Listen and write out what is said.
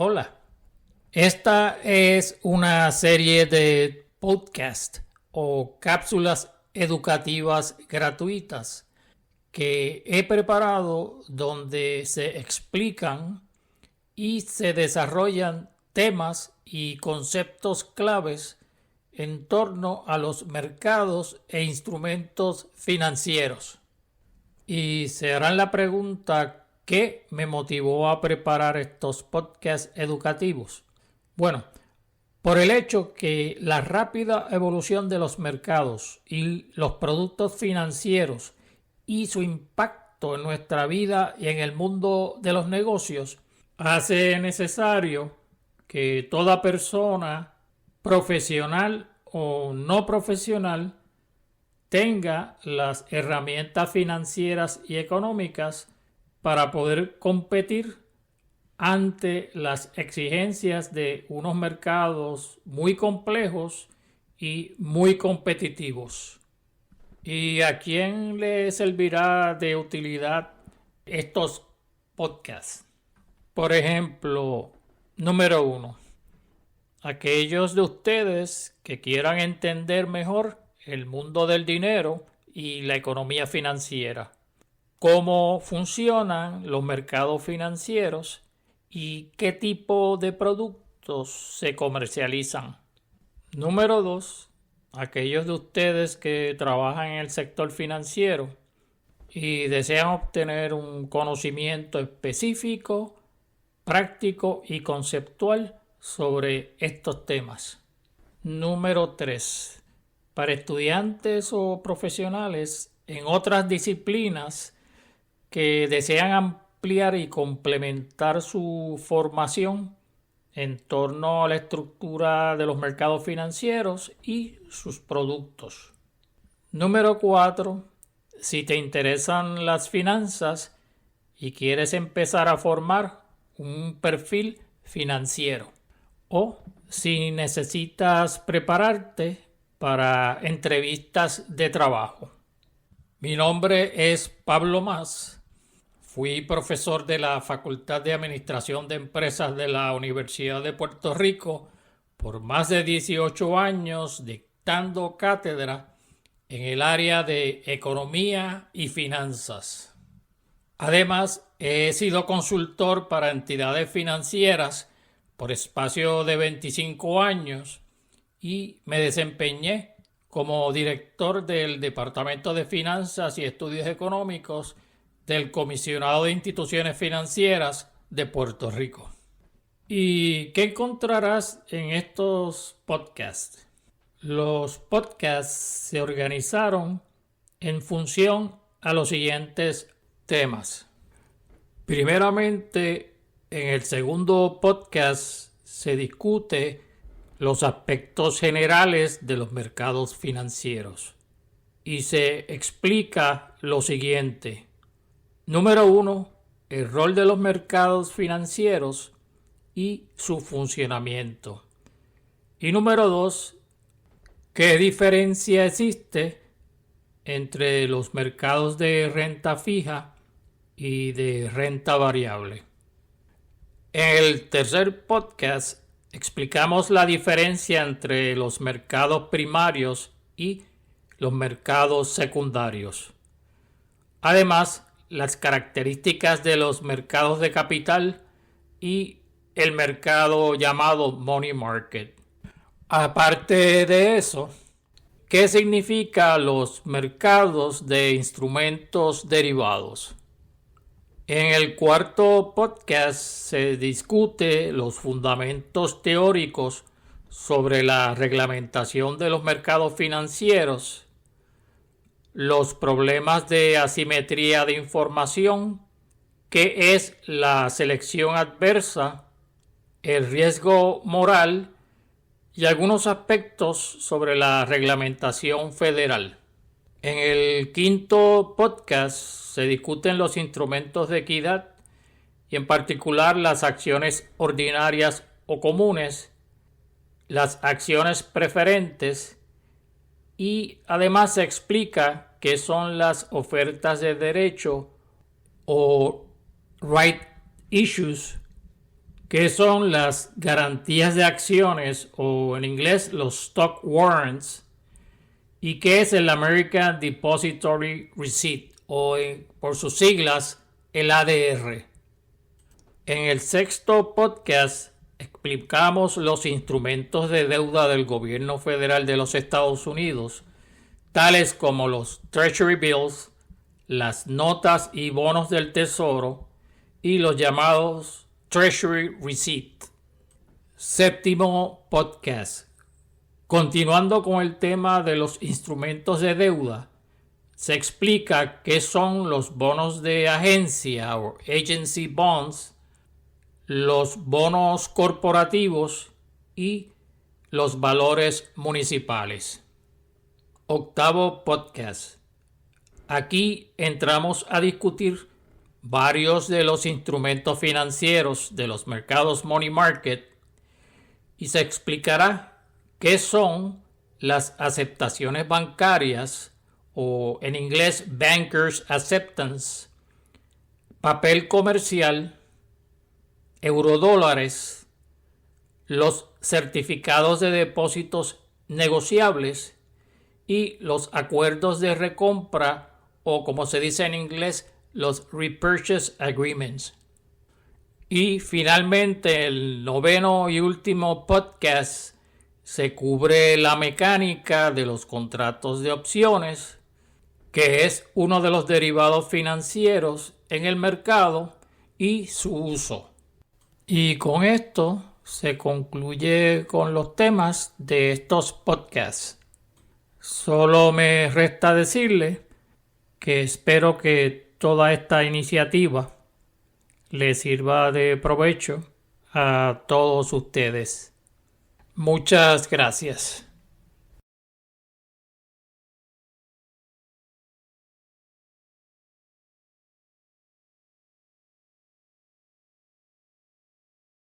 Hola, esta es una serie de podcast o cápsulas educativas gratuitas que he preparado donde se explican y se desarrollan temas y conceptos claves en torno a los mercados e instrumentos financieros. Y se harán la pregunta: ¿qué me motivó a preparar estos podcasts educativos? Bueno, por el hecho que la rápida evolución de los mercados y los productos financieros y su impacto en nuestra vida y en el mundo de los negocios hace necesario que toda persona, profesional o no profesional, tenga las herramientas financieras y económicas para poder competir ante las exigencias de unos mercados muy complejos y muy competitivos. ¿Y a quién le servirá de utilidad estos podcasts? Por ejemplo, número 1, aquellos de ustedes que quieran entender mejor el mundo del dinero y la economía financiera, cómo funcionan los mercados financieros y qué tipo de productos se comercializan. Número 2, aquellos de ustedes que trabajan en el sector financiero y desean obtener un conocimiento específico, práctico y conceptual sobre estos temas. Número 3, para estudiantes o profesionales en otras disciplinas que desean ampliar y complementar su formación en torno a la estructura de los mercados financieros y sus productos. Número 4, si te interesan las finanzas y quieres empezar a formar un perfil financiero, o si necesitas prepararte para entrevistas de trabajo. Mi nombre es Pablo Mas. Fui profesor de la Facultad de Administración de Empresas de la Universidad de Puerto Rico por más de 18 años, dictando cátedra en el área de economía y finanzas. Además, he sido consultor para entidades financieras por espacio de 25 años y me desempeñé como director del Departamento de Finanzas y Estudios Económicos del Comisionado de Instituciones Financieras de Puerto Rico. ¿Y qué encontrarás en estos podcasts? Los podcasts se organizaron en función a los siguientes temas. Primeramente, en el segundo podcast se discute los aspectos generales de los mercados financieros y se explica lo siguiente. Número 1, el rol de los mercados financieros y su funcionamiento. Y número 2, ¿qué diferencia existe entre los mercados de renta fija y de renta variable? En el tercer podcast explicamos la diferencia entre los mercados primarios y los mercados secundarios. Además, las características de los mercados de capital y el mercado llamado money market. Aparte de eso, ¿qué significan los mercados de instrumentos derivados? En el cuarto podcast se discute los fundamentos teóricos sobre la reglamentación de los mercados financieros, los problemas de asimetría de información, qué es la selección adversa, el riesgo moral y algunos aspectos sobre la reglamentación federal. En el quinto podcast se discuten los instrumentos de equidad y en particular las acciones ordinarias o comunes, las acciones preferentes y además se explica qué son las ofertas de derecho o right issues ¿Qué son las garantías de acciones o en inglés los stock warrants? ¿Y qué es el American Depository Receipt o por sus siglas el ADR? En el sexto podcast explicamos los instrumentos de deuda del gobierno federal de los Estados Unidos, tales como los Treasury Bills, las notas y bonos del Tesoro y los llamados Treasury Receipt. Séptimo podcast. Continuando con el tema de los instrumentos de deuda, se explica qué son los bonos de agencia o agency bonds, los bonos corporativos y los valores municipales. Octavo podcast. Aquí entramos a discutir varios de los instrumentos financieros de los mercados money market y se explicará qué son las aceptaciones bancarias o en inglés bankers acceptance, papel comercial, eurodólares, los certificados de depósitos negociables y los acuerdos de recompra o como se dice en inglés los repurchase agreements. Y finalmente el noveno y último podcast se cubre la mecánica de los contratos de opciones, que es uno de los derivados financieros en el mercado y su uso. Y con esto se concluye con los temas de estos podcasts. Solo me resta decirle que espero que toda esta iniciativa les sirva de provecho a todos ustedes. Muchas gracias.